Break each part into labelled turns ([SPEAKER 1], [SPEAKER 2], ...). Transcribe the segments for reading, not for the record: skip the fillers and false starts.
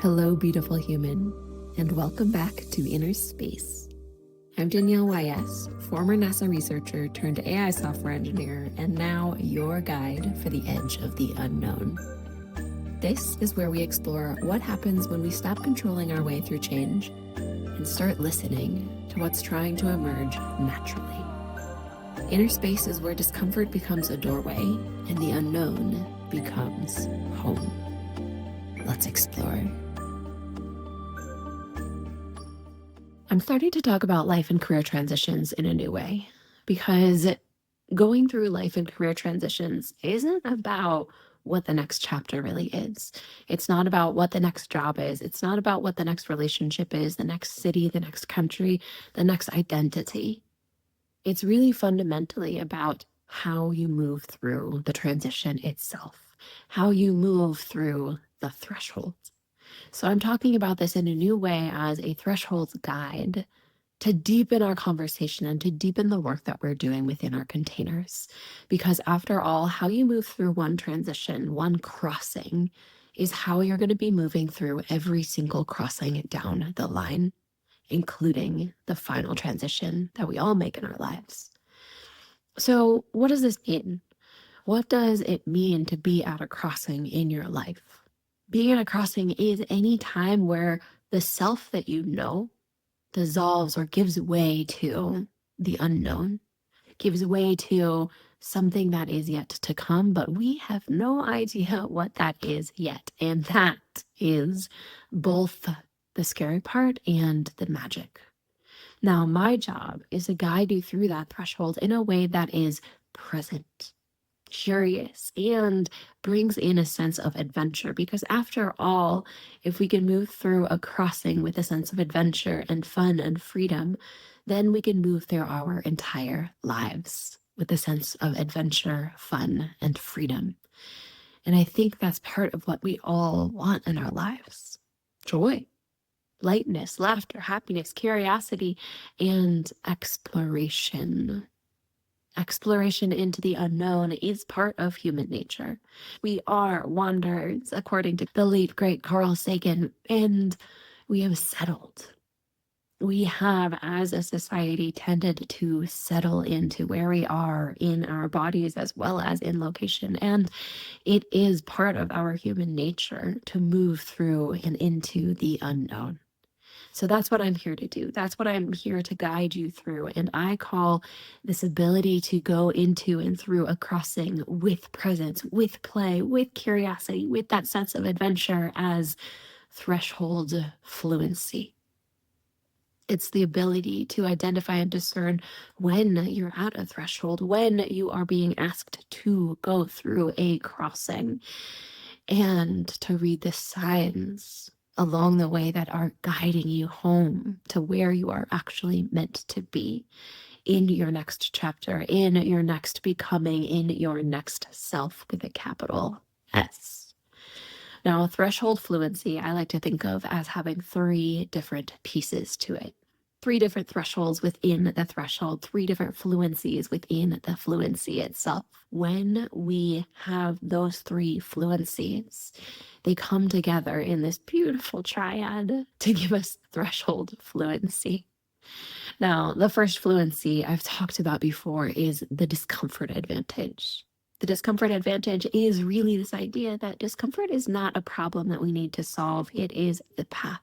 [SPEAKER 1] Hello, beautiful human, and welcome back to Inner Space. I'm Danielle YS, former NASA researcher turned AI software engineer, and now your guide for the edge of the unknown. This is where we explore what happens when we stop controlling our way through change and start listening to what's trying to emerge naturally. Inner space is where discomfort becomes a doorway and the unknown becomes home. Let's explore. I'm starting to talk about life and career transitions in a new way, because going through life and career transitions isn't about what the next chapter really is. It's not about what the next job is. It's not about what the next relationship is, the next city, the next country, the next identity. It's really fundamentally about how you move through the transition itself, how you move through the threshold. So I'm talking about this in a new way as a threshold guide to deepen our conversation and to deepen the work that we're doing within our containers. Because after all, how you move through one transition, one crossing, is how you're going to be moving through every single crossing down the line, including the final transition that we all make in our lives. So what does this mean? What does it mean to be at a crossing in your life? Being at a crossing is any time where the self that you know dissolves or gives way to the unknown, gives way to something that is yet to come, but we have no idea what that is yet. And that is both the scary part and the magic. Now, my job is to guide you through that threshold in a way that is present, curious, and brings in a sense of adventure. Because after all, if we can move through a crossing with a sense of adventure and fun and freedom, then we can move through our entire lives with a sense of adventure, fun, and freedom. And I think that's part of what we all want in our lives: joy, lightness, laughter, happiness, curiosity, and exploration. Exploration into the unknown is part of human nature. We are wanderers, according to the late, great Carl Sagan, and we have settled. We have, as a society, tended to settle into where we are in our bodies as well as in location. And it is part of our human nature to move through and into the unknown. So that's what I'm here to do. That's what I'm here to guide you through. And I call this ability to go into and through a crossing with presence, with play, with curiosity, with that sense of adventure as threshold fluency. It's the ability to identify and discern when you're at a threshold, when you are being asked to go through a crossing, and to read the signs along the way that are guiding you home to where you are actually meant to be in your next chapter, in your next becoming, in your next self with a capital S. Now, threshold fluency, I like to think of as having 3 different pieces to it. 3 different thresholds within the threshold, 3 different fluencies within the fluency itself. When we have those 3 fluencies, they come together in this beautiful triad to give us threshold fluency. Now, the first fluency I've talked about before is the discomfort advantage. The discomfort advantage is really this idea that discomfort is not a problem that we need to solve. It is the path.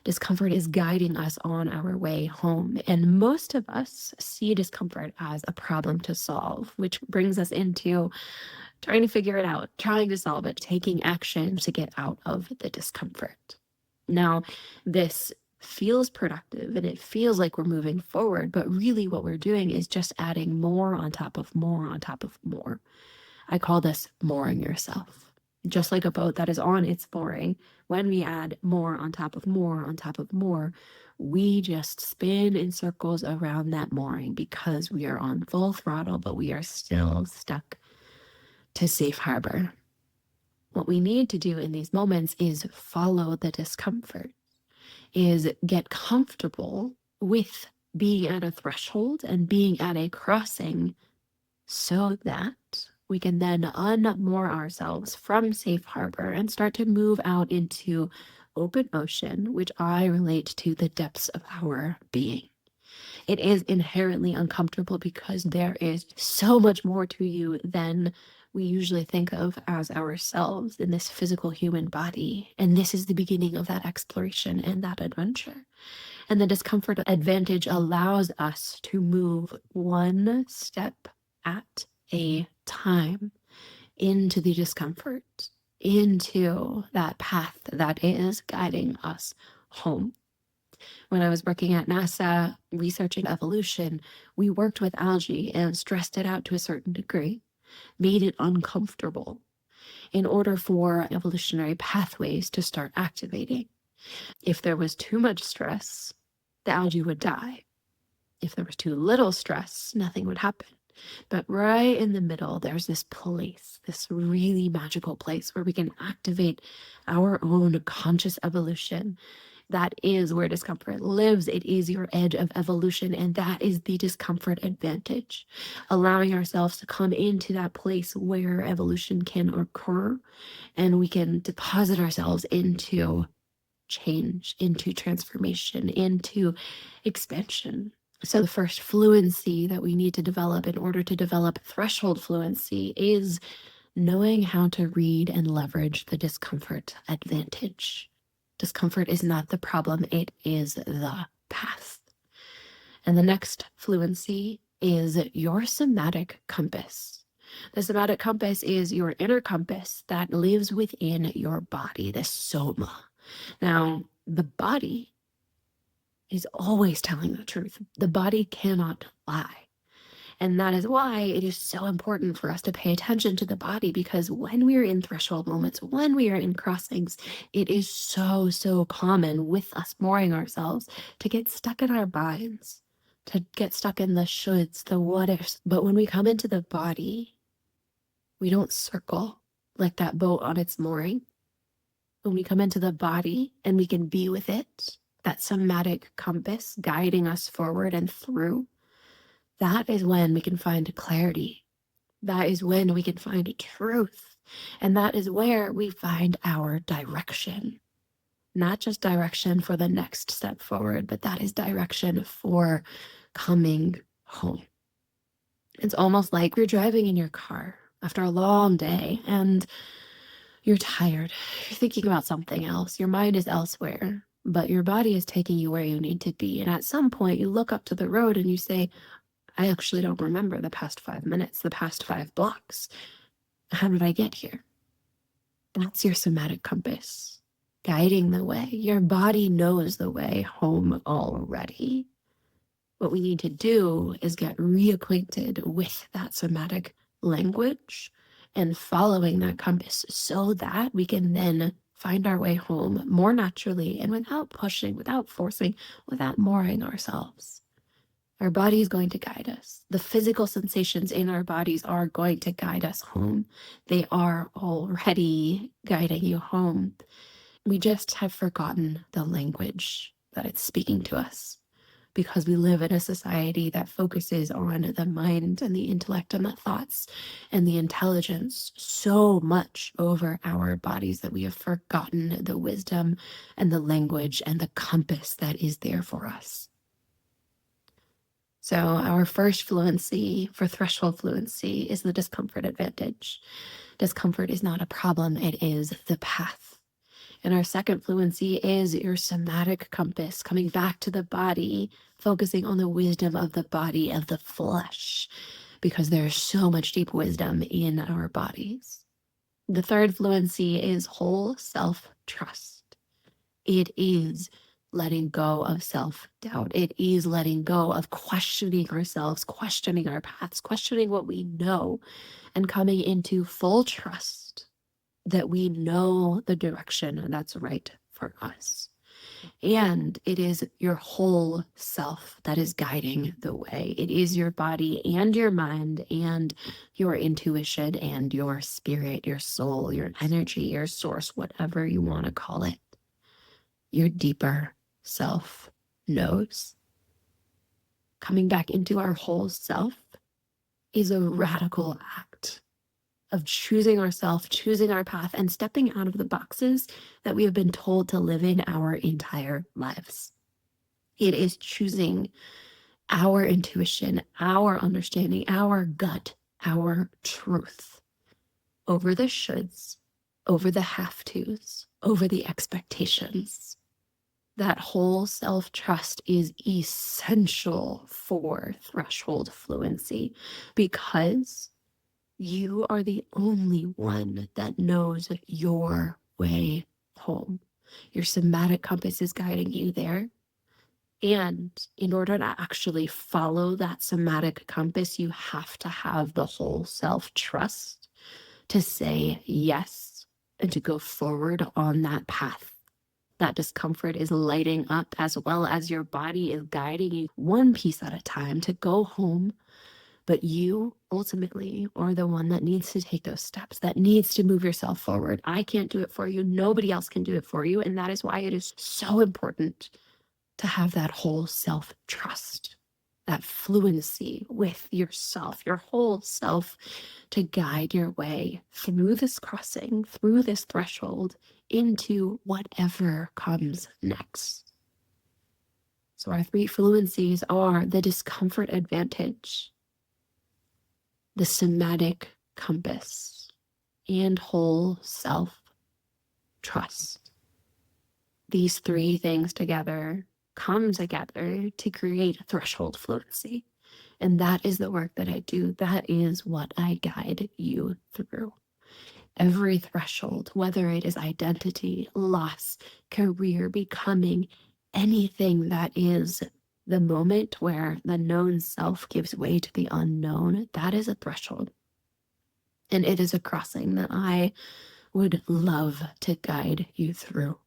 [SPEAKER 1] Discomfort is guiding us on our way home. And most of us see discomfort as a problem to solve, which brings us into trying to figure it out, trying to solve it, taking action to get out of the discomfort. Now, this feels productive and it feels like we're moving forward, but really what we're doing is just adding more on top of more on top of more. I call this mooring yourself. Just like a boat that is on its mooring, when we add more on top of more on top of more, we just spin in circles around that mooring because we are on full throttle, but we are still stuck to safe harbor. What we need to do in these moments is follow the discomfort, is get comfortable with being at a threshold and being at a crossing so that we can then unmoor ourselves from safe harbor and start to move out into open ocean, which I relate to the depths of our being. It is inherently uncomfortable because there is so much more to you than we usually think of as ourselves in this physical human body. And this is the beginning of that exploration and that adventure. And the discomfort advantage allows us to move one step at a time into the discomfort, into that path that is guiding us home. When I was working at NASA researching evolution, we worked with algae and stressed it out to a certain degree, made it uncomfortable in order for evolutionary pathways to start activating. If there was too much stress, the algae would die. If there was too little stress, nothing would happen. But right in the middle, there's this place, this really magical place where we can activate our own conscious evolution. That is where discomfort lives. It is your edge of evolution, and that is the discomfort advantage. Allowing ourselves to come into that place where evolution can occur, and we can deposit ourselves into change, into transformation, into expansion. So, the first fluency that we need to develop in order to develop threshold fluency is knowing how to read and leverage the discomfort advantage. Discomfort is not the problem, it is the path. And the next fluency is your somatic compass. The somatic compass is your inner compass that lives within your body, the soma. Now, the body is always telling the truth. The body cannot lie. And that is why it is so important for us to pay attention to the body, because when we are in threshold moments, when we are in crossings, it is so, so common with us mooring ourselves to get stuck in our minds, to get stuck in the shoulds, the what ifs. But when we come into the body, we don't circle like that boat on its mooring. When we come into the body and we can be with it, that somatic compass guiding us forward and through, that is when we can find clarity. That is when we can find truth. And that is where we find our direction. Not just direction for the next step forward, but that is direction for coming home. It's almost like you're driving in your car after a long day and you're tired. You're thinking about something else. Your mind is elsewhere, but your body is taking you where you need to be. And at some point, you look up to the road and you say, I actually don't remember the past 5 minutes, the past 5 blocks. How did I get here? That's your somatic compass guiding the way. Your body knows the way home already. What we need to do is get reacquainted with that somatic language and following that compass so that we can then find our way home more naturally and without pushing, without forcing, without mooring ourselves. Our body is going to guide us. The physical sensations in our bodies are going to guide us home. They are already guiding you home. We just have forgotten the language that it's speaking to us because we live in a society that focuses on the mind and the intellect and the thoughts and the intelligence so much over our bodies that we have forgotten the wisdom and the language and the compass that is there for us. So our first fluency for threshold fluency is the discomfort advantage. Discomfort is not a problem, it is the path. And our second fluency is your somatic compass, coming back to the body, focusing on the wisdom of the body, of the flesh, because there's so much deep wisdom in our bodies. The third fluency is whole self-trust. It is letting go of self-doubt. It is letting go of questioning ourselves, questioning our paths, questioning what we know, and coming into full trust that we know the direction that's right for us. And it is your whole self that is guiding the way. It is your body and your mind and your intuition and your spirit, your soul, your energy, your source, whatever you want to call it. Your deeper self knows. Coming back into our whole self is a radical act of choosing ourselves, choosing our path, and stepping out of the boxes that we have been told to live in our entire lives. It is choosing our intuition, our understanding, our gut, our truth over the shoulds, over the have tos, over the expectations. That whole self-trust is essential for threshold fluency because you are the only one that knows your way home. Your somatic compass is guiding you there. And in order to actually follow that somatic compass, you have to have the whole self-trust to say yes and to go forward on that path. That discomfort is lighting up as well as your body is guiding you one piece at a time to go home. But you ultimately are the one that needs to take those steps, that needs to move yourself forward. I can't do it for you. Nobody else can do it for you. And that is why it is so important to have that whole self-trust, that fluency with yourself, your whole self, to guide your way through this crossing, through this threshold, into whatever comes next. So our 3 fluencies are the discomfort advantage, the somatic compass, and whole self-trust. These 3 things together come together to create threshold fluency. And that is the work that I do. That is what I guide you through. Every threshold, whether it is identity, loss, career, becoming, anything that is the moment where the known self gives way to the unknown, that is a threshold. And it is a crossing that I would love to guide you through.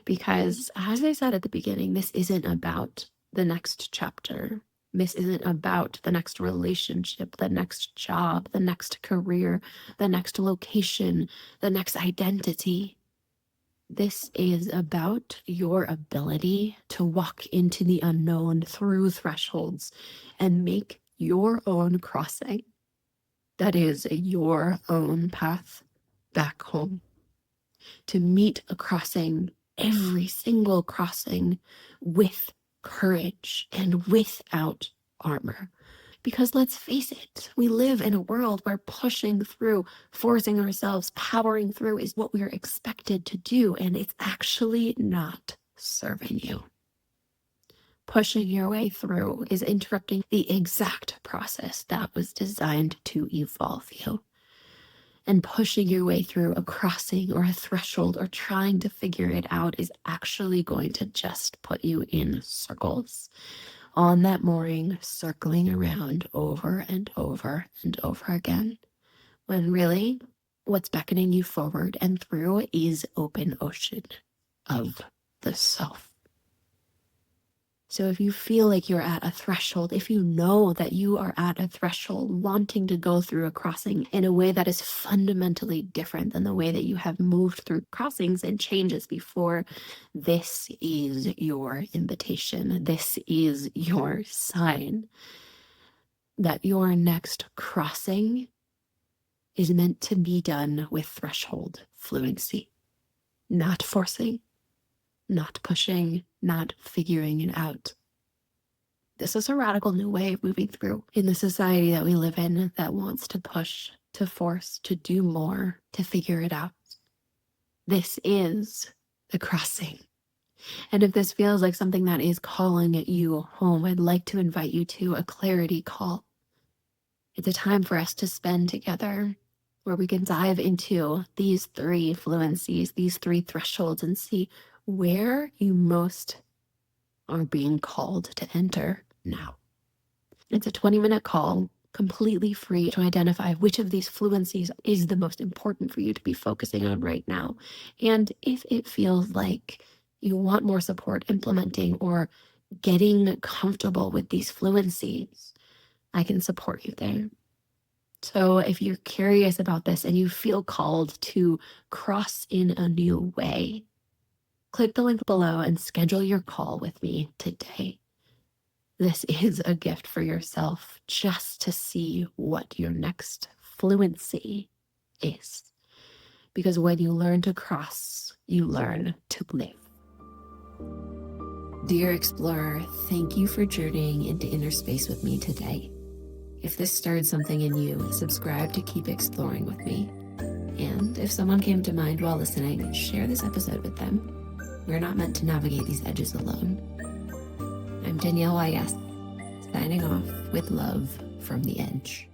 [SPEAKER 1] Because as I said at the beginning, this isn't about the next chapter. This isn't about the next relationship, the next job, the next career, the next location, the next identity. This is about your ability to walk into the unknown through thresholds and make your own crossing. That is your own path back home. To meet a crossing, every single crossing, with courage and without armor. Because let's face it, we live in a world where pushing through, forcing ourselves, powering through is what we're expected to do, and it's actually not serving you. Pushing your way through is interrupting the exact process that was designed to evolve you. And pushing your way through a crossing or a threshold or trying to figure it out is actually going to just put you in circles on that mooring, circling around over and over and over again. When really, what's beckoning you forward and through is open ocean of the self. So if you feel like you're at a threshold, if you know that you are at a threshold wanting to go through a crossing in a way that is fundamentally different than the way that you have moved through crossings and changes before, this is your invitation. This is your sign that your next crossing is meant to be done with threshold fluency, not forcing, not pushing, not figuring it out. This is a radical new way of moving through in the society that we live in that wants to push, to force, to do more, to figure it out. This is the crossing. And if this feels like something that is calling you home, I'd like to invite you to a clarity call. It's a time for us to spend together where we can dive into these 3 fluencies, these 3 thresholds, and see where you most are being called to enter now. It's a 20-minute call, completely free, to identify which of these fluencies is the most important for you to be focusing on right now. And if it feels like you want more support implementing or getting comfortable with these fluencies, I can support you there. So if you're curious about this and you feel called to cross in a new way, click the link below and schedule your call with me today. This is a gift for yourself just to see what your next fluency is. Because when you learn to cross, you learn to live. Dear explorer, thank you for journeying into inner space with me today. If this stirred something in you, subscribe to keep exploring with me. And if someone came to mind while listening, share this episode with them. We're not meant to navigate these edges alone. I'm Danielle, signing off with love from the edge.